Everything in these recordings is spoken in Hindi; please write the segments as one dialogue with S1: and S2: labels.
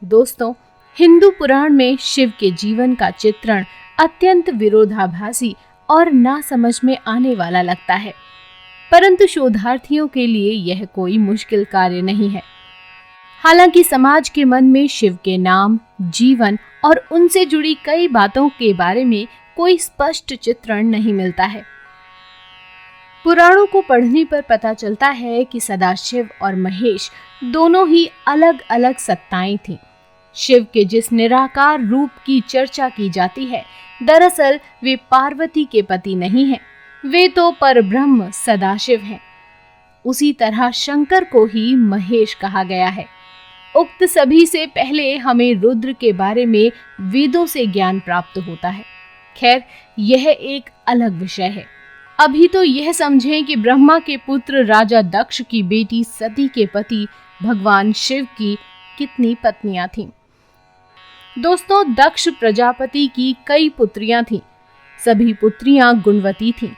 S1: दोस्तों, हिंदू पुराण में शिव के जीवन का चित्रण अत्यंत विरोधाभासी और ना समझ में आने वाला लगता है, परंतु शोधार्थियों के लिए यह कोई मुश्किल कार्य नहीं है। हालांकि समाज के मन में शिव के नाम, जीवन और उनसे जुड़ी कई बातों के बारे में कोई स्पष्ट चित्रण नहीं मिलता है। पुराणों को पढ़ने पर पता चलता है कि सदाशिव और महेश दोनों ही अलग अलग सत्ताएं थीं। शिव के जिस निराकार रूप की चर्चा की जाती है, दरअसल वे पार्वती के पति नहीं हैं, वे तो परब्रह्म सदाशिव हैं। उसी तरह शंकर को ही महेश कहा गया है। उक्त सभी से पहले हमें रुद्र के बारे में वेदों से ज्ञान प्राप्त होता है। खैर, यह एक अलग विषय है। अभी तो यह समझें कि ब्रह्मा के पुत्र राजा दक्ष की बेटी सती के पति भगवान शिव की कितनी पत्नियां थीं। दोस्तों, दक्ष प्रजापति की कई पुत्रियां थीं। सभी पुत्रियां गुणवती थीं,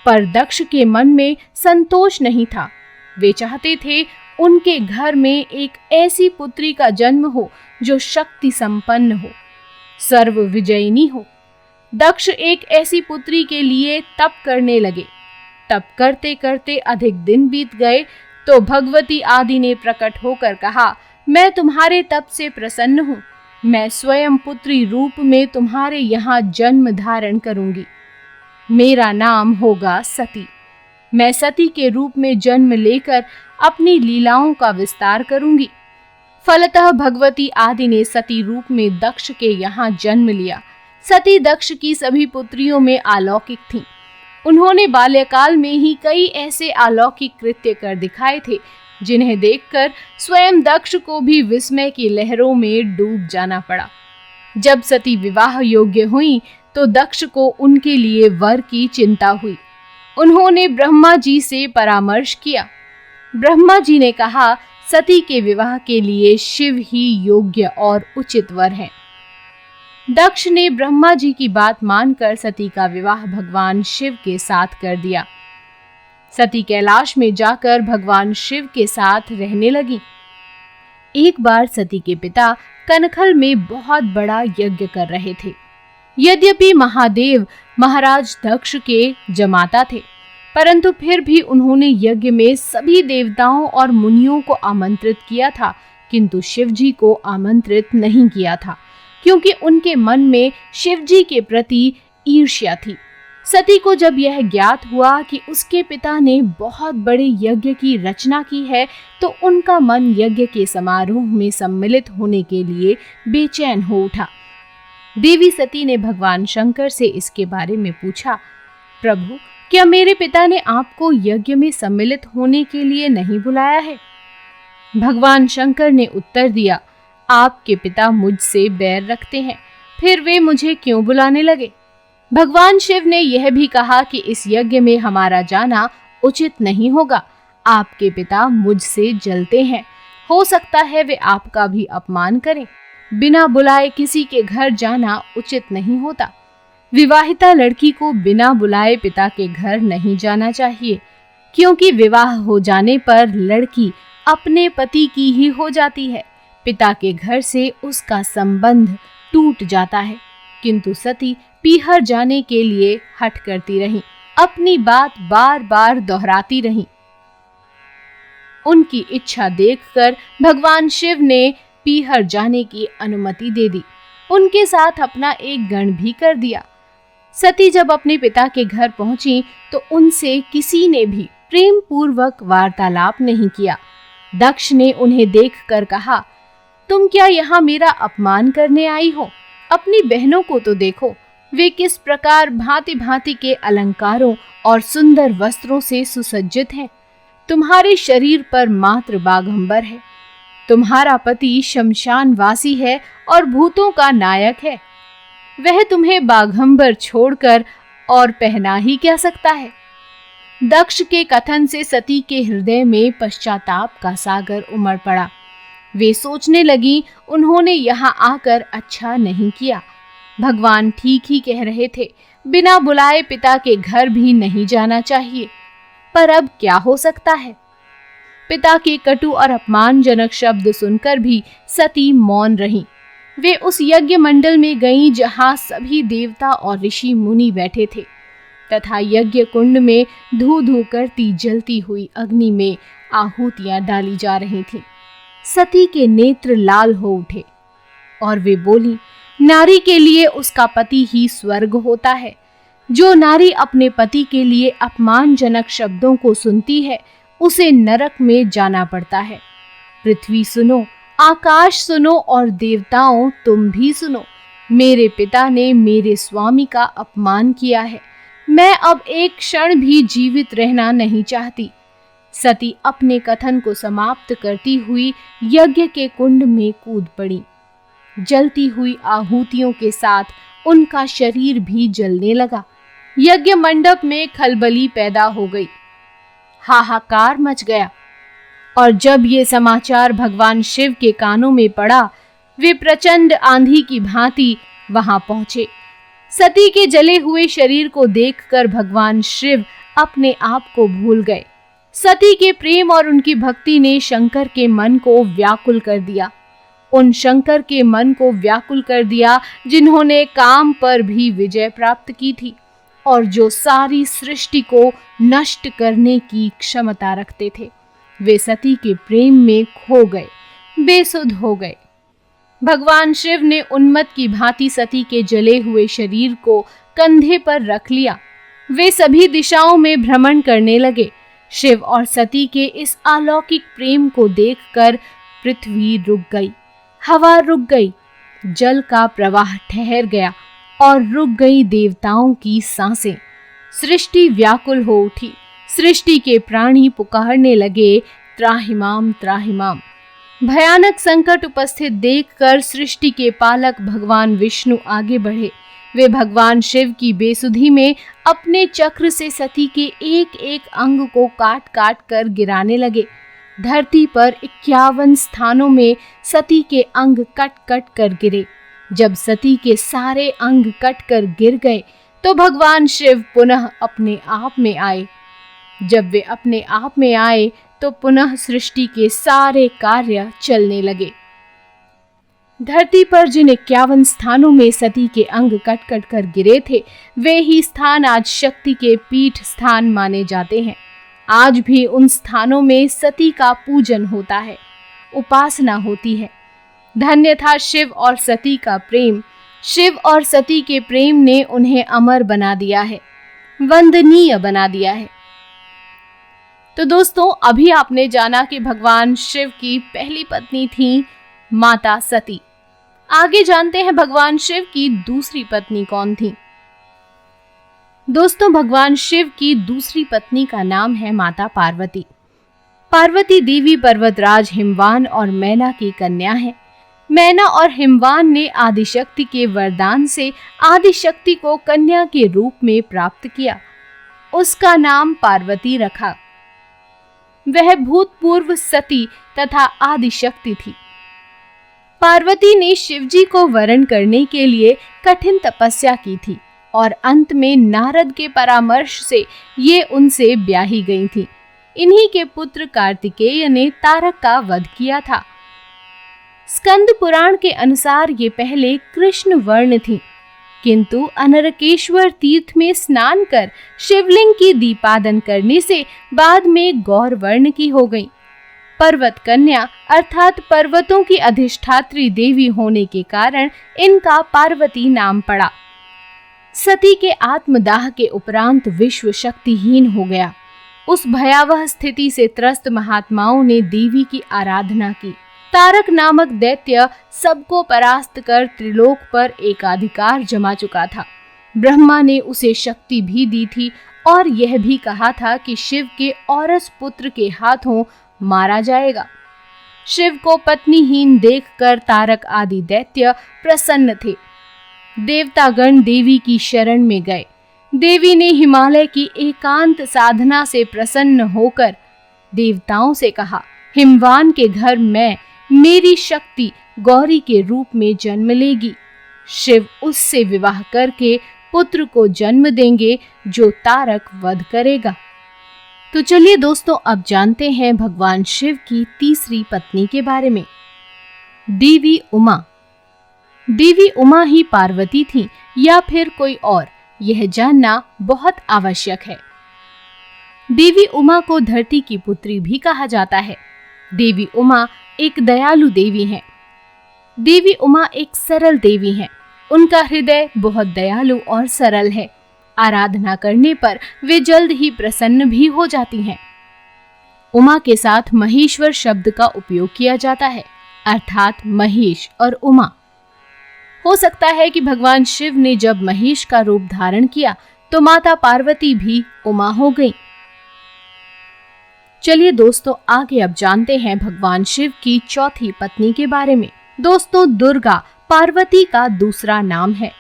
S1: पर दक्ष के मन में संतोष नहीं था। वे चाहते थे उनके घर में एक ऐसी पुत्री का जन्म हो जो शक्ति संपन्न हो, सर्व विजयिनी हो। दक्ष एक ऐसी पुत्री के लिए तप करने लगे। तप करते करते अधिक दिन बीत गए तो भगवती आदि ने प्रकट होकर कहा, मैं तुम्हारे तप से प्रसन्न हूँ। मैं स्वयं पुत्री रूप में तुम्हारे यहाँ जन्म धारण करूंगी। मेरा नाम होगा सती। मैं सती के रूप में जन्म लेकर अपनी लीलाओं का विस्तार करूंगी। फलतः भगवती आदि ने सती रूप में दक्ष के यहाँ जन्म लिया। सती दक्ष की सभी पुत्रियों में अलौकिक थीं। उन्होंने बाल्यकाल में ही कई ऐसे अलौकिक कृत्य कर दिखाए थे जिन्हें देखकर स्वयं दक्ष को भी विस्मय की लहरों में डूब जाना पड़ा। जब सती विवाह योग्य हुई तो दक्ष को उनके लिए वर की चिंता हुई। उन्होंने ब्रह्मा जी से परामर्श किया। ब्रह्मा जी ने कहा, सती के विवाह के लिए शिव ही योग्य और उचित वर हैं। दक्ष ने ब्रह्मा जी की बात मानकर सती का विवाह भगवान शिव के साथ कर दिया। सती कैलाश में जाकर भगवान शिव के साथ रहने लगी। एक बार सती के पिता कनखल में बहुत बड़ा यज्ञ कर रहे थे। यद्यपि महादेव महाराज दक्ष के जमाता थे, परंतु फिर भी उन्होंने यज्ञ में सभी देवताओं और मुनियों को आमंत्रित किया था, किंतु शिव जी को आमंत्रित नहीं किया था, क्योंकि उनके मन में शिव जी के प्रति ईर्ष्या थी। सती को जब यह ज्ञात हुआ कि उसके पिता ने बहुत बड़े यज्ञ की रचना की है, तो उनका मन यज्ञ के समारोह में सम्मिलित होने के लिए बेचैन हो उठा। देवी सती ने भगवान शंकर से इसके बारे में पूछा, प्रभु, क्या मेरे पिता ने आपको यज्ञ में सम्मिलित होने के लिए नहीं बुलाया है? भगवान शंकर ने उत्तर दिया, आपके पिता मुझसे बैर रखते हैं, फिर वे मुझे क्यों बुलाने लगे? भगवान शिव ने यह भी कहा कि इस यज्ञ में हमारा जाना उचित नहीं होगा। आपके पिता मुझसे जलते हैं, हो सकता है वे आपका भी अपमान करें। बिना बुलाए किसी के घर जाना उचित नहीं होता। विवाहिता लड़की को बिना बुलाए पिता के घर नहीं जाना चाहिए, क्योंकि विवाह हो जाने पर लड़की अपने पति की ही हो जाती है। पिता के घर से उसका संबंध टूट जाता है। किंतु सती पीहर जाने के लिए हठ करती रहीं, अपनी बात बार बार दोहराती रहीं। उनकी इच्छा देखकर भगवान शिव ने पीहर जाने की अनुमति दे दी। उनके साथ अपना एक गण भी कर दिया। सती जब अपने पिता के घर पहुंची तो उनसे किसी ने भी प्रेम पूर्वक वार्तालाप नहीं किया। दक्ष ने उन्हें देखकर कहा, तुम क्या यहाँ मेरा अपमान करने आई हो? अपनी बहनों को तो देखो, वे किस प्रकार भांति भांति के अलंकारों और सुंदर वस्त्रों से सुसज्जित हैं। तुम्हारे शरीर पर मात्र बाघंबर है। तुम्हारा पति शमशानवासी है और भूतों का नायक है। वह तुम्हें बाघंबर छोड़कर और पहना ही क्या सकता है? दक्ष के कथन से सती के हृदय में पश्चाताप का सागर उमड़ पड़ा। वे सोचने लगी, उन्होंने यहाँ आकर अच्छा नहीं किया। भगवान ठीक ही कह रहे थे, बिना बुलाए पिता के घर भी नहीं जाना चाहिए। पर अब क्या हो सकता है? पिता के कटु और अपमानजनक शब्द सुनकर भी सती मौन रहीं। वे उस यज्ञ मंडल में गईं जहां सभी देवता और ऋषि मुनि बैठे थे तथा यज्ञ कुंड में धू धू करती जलती हुई अग्नि में आहुतियां डाली जा रही थीं। सती के नेत्र लाल हो उठे और वे बोली, नारी के लिए उसका पति ही स्वर्ग होता है। जो नारी अपने पति के लिए अपमानजनक शब्दों को सुनती है उसे नरक में जाना पड़ता है। पृथ्वी सुनो, आकाश सुनो और देवताओं तुम भी सुनो। मेरे पिता ने मेरे स्वामी का अपमान किया है। मैं अब एक क्षण भी जीवित रहना नहीं चाहती। सती अपने कथन को समाप्त करती हुई यज्ञ के कुंड में कूद पड़ी। जलती हुई आहुतियों के साथ उनका शरीर भी जलने लगा। यज्ञ मंडप में खलबली पैदा हो गई, हाहाकार मच गया। और जब ये समाचार भगवान शिव के कानों में पड़ा, वे प्रचंड आंधी की भांति वहां पहुंचे। सती के जले हुए शरीर को देखकर भगवान शिव अपने आप को भूल गए। सती के प्रेम और उनकी भक्ति ने शंकर के मन को व्याकुल कर दिया। उन शंकर के मन को व्याकुल कर दिया जिन्होंने काम पर भी विजय प्राप्त की थी और जो सारी सृष्टि को नष्ट करने की क्षमता रखते थे। वे सती के प्रेम में खो गए, बेसुध हो गए। भगवान शिव ने उन्मत्त की भांति सती के जले हुए शरीर को कंधे पर रख लिया। वे सभी दिशाओं में भ्रमण करने लगे। शिव और सती के इस अलौकिक प्रेम को देखकर पृथ्वी रुक गई, हवा रुक गई, जल का प्रवाह ठहर गया और रुक गई देवताओं की सांसें। सृष्टि व्याकुल हो उठी। सृष्टि के प्राणी पुकारने लगे, त्राहिमाम त्राहिमाम। भयानक संकट उपस्थित देखकर सृष्टि के पालक भगवान विष्णु आगे बढ़े। वे भगवान शिव की बेसुधी में अपने चक्र से सती के एक एक अंग को काट काट कर गिराने लगे। धरती पर 51 स्थानों में सती के अंग कट कट कर गिरे। जब सती के सारे अंग कट कर गिर गए तो भगवान शिव पुनः अपने आप में आए। जब वे अपने आप में आए तो पुनः सृष्टि के सारे कार्य चलने लगे। धरती पर जिन 51 स्थानों में सती के अंग कट कट कर गिरे थे, वे ही स्थान आज शक्ति के पीठ स्थान माने जाते हैं। आज भी उन स्थानों में सती का पूजन होता है, उपासना होती है। धन्य था शिव और सती का प्रेम। शिव और सती के प्रेम ने उन्हें अमर बना दिया है, वंदनीय बना दिया है। तो दोस्तों, अभी आपने जाना कि भगवान शिव की पहली पत्नी थी माता सती। आगे जानते हैं भगवान शिव की दूसरी पत्नी कौन थी। दोस्तों, भगवान शिव की दूसरी पत्नी का नाम है माता पार्वती। पार्वती देवी पर्वतराज हिमवान और मैना की कन्या है। मैना और हिमवान ने आदिशक्ति के वरदान से आदिशक्ति को कन्या के रूप में प्राप्त किया। उसका नाम पार्वती रखा। वह भूतपूर्व सती तथा आदिशक्ति थी। पार्वती ने शिवजी को वरण करने के लिए कठिन तपस्या की थी और अंत में नारद के परामर्श से ये उनसे ब्याही गई थी। इन्हीं के पुत्र कार्तिकेय ने तारक का वध किया था। स्कंद पुराण के अनुसार ये पहले कृष्ण वर्ण थी, किंतु अनरकेश्वर तीर्थ में स्नान कर शिवलिंग की दीपादन करने से बाद में गौर वर्ण की हो गई। पर्वत कन्या अर्थात पर्वतों की अधिष्ठात्री देवी होने के कारण इनका पार्वती नाम पड़ा। सती के आत्मदाह के उपरांत विश्व शक्तिहीन हो गया। उस भयावह स्थिति से त्रस्त महात्माओं ने देवी की आराधना की। तारक नामक दैत्य सबको परास्त कर त्रिलोक पर एकाधिकार जमा चुका था। ब्रह्मा ने उसे शक्ति भी दी थी और यह भी कहा था कि शिव के औरस पुत्र के हाथों मारा जाएगा। शिव को पत्नीहीन देखकर तारक आदि दैत्य प्रसन्न थे। देवतागण देवी की शरण में गए। देवी ने हिमालय की एकांत साधना से प्रसन्न होकर देवताओं से कहा, हिमवान के घर मैं मेरी शक्ति गौरी के रूप में जन्म लेगी। शिव उससे विवाह करके पुत्र को जन्म देंगे जो तारक वध करेगा। तो चलिए दोस्तों, अब जानते हैं भगवान शिव की तीसरी पत्नी के बारे में, देवी उमा। देवी उमा ही पार्वती थी या फिर कोई और, यह जानना बहुत आवश्यक है। देवी उमा को धरती की पुत्री भी कहा जाता है। देवी उमा एक दयालु देवी हैं। देवी उमा एक सरल देवी हैं। उनका हृदय बहुत दयालु और सरल है। आराधना करने पर वे जल्द ही प्रसन्न भी हो जाती हैं। उमा के साथ महेश्वर शब्द का उपयोग किया जाता है, अर्थात महेश और उमा। हो सकता है कि भगवान शिव ने जब महेश का रूप धारण किया तो माता पार्वती भी उमा हो गईं। चलिए दोस्तों, आगे अब जानते हैं भगवान शिव की चौथी पत्नी के बारे में। दोस्तों, दुर्गा पार्वती का दूसरा नाम है।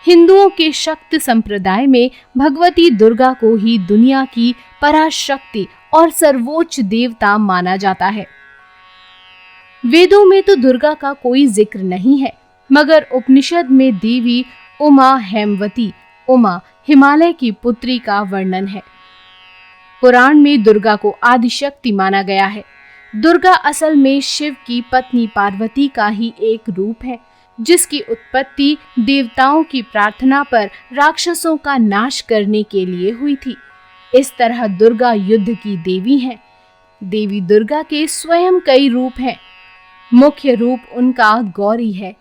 S1: हिंदुओं के शक्ति संप्रदाय में भगवती दुर्गा को ही दुनिया की पराशक्ति और सर्वोच्च देवता माना जाता है। वेदों में तो दुर्गा का कोई जिक्र नहीं है, मगर उपनिषद में देवी उमा हेमवती, उमा हिमालय की पुत्री का वर्णन है। पुराण में दुर्गा को आदिशक्ति माना गया है। दुर्गा असल में शिव की पत्नी पार्वती का ही एक रूप है, जिसकी उत्पत्ति देवताओं की प्रार्थना पर राक्षसों का नाश करने के लिए हुई थी। इस तरह दुर्गा युद्ध की देवी हैं। देवी दुर्गा के स्वयं कई रूप हैं। मुख्य रूप उनका गौरी है,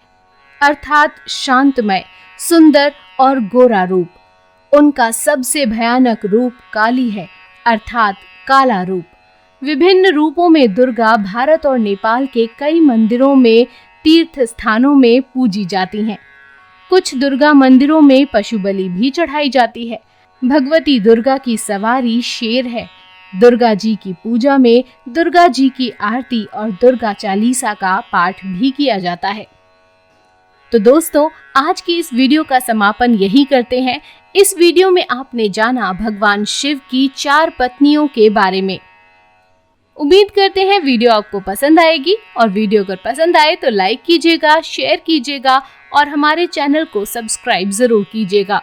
S1: अर्थात शांतमय, सुंदर और गोरा रूप। उनका सबसे भयानक रूप काली है, अर्थात काला रूप। विभिन्न रूपों में दुर्गा भारत और नेपाल के कई मंदिरों में, तीर्थ स्थानों में पूजी जाती हैं। कुछ दुर्गा मंदिरों में पशु बलि भी चढ़ाई जाती है। भगवती दुर्गा की सवारी शेर है। दुर्गा जी की पूजा में दुर्गा जी की आरती और दुर्गा चालीसा का पाठ भी किया जाता है। तो दोस्तों, आज की इस वीडियो का समापन यही करते हैं। इस वीडियो में आपने जाना भगवान शिव की 4 पत्नियों के बारे में। उम्मीद करते हैं वीडियो आपको पसंद आएगी, और वीडियो अगर पसंद आए तो लाइक कीजिएगा, शेयर कीजिएगा और हमारे चैनल को सब्सक्राइब जरूर कीजिएगा।